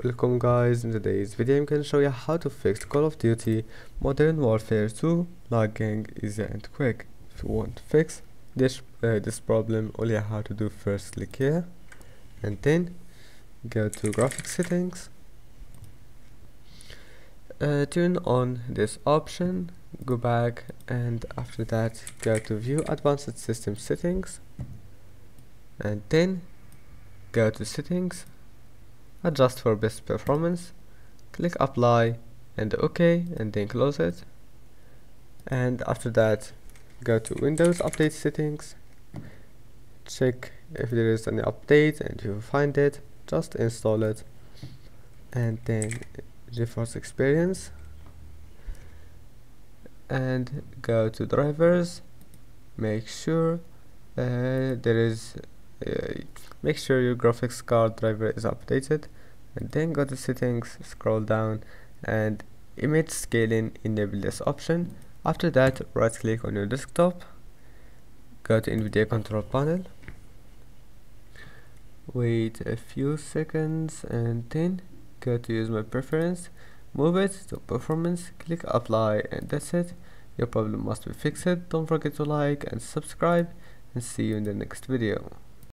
Welcome guys, in today's video I'm going to show you how to fix Call of Duty Modern Warfare 2 lagging easy and quick. If you want to fix this problem, all you have to do first click here and then go to graphics settings, turn on this option, go back, and after that go to view advanced system settings and then go to settings, adjust for best performance, click apply and OK, and then close it. And after that go to Windows update settings, check if there is any update, and if you find it just install it. And then GeForce Experience and go to drivers, make sure make sure your graphics card driver is updated, and then go to settings, scroll down, and image scaling, enable this option. After that right click on your desktop, go to NVIDIA control panel, wait a few seconds and then go to use my preference, move it to performance, click apply, and that's it. Your problem must be fixed. Don't forget to like and subscribe, and see you in the next video.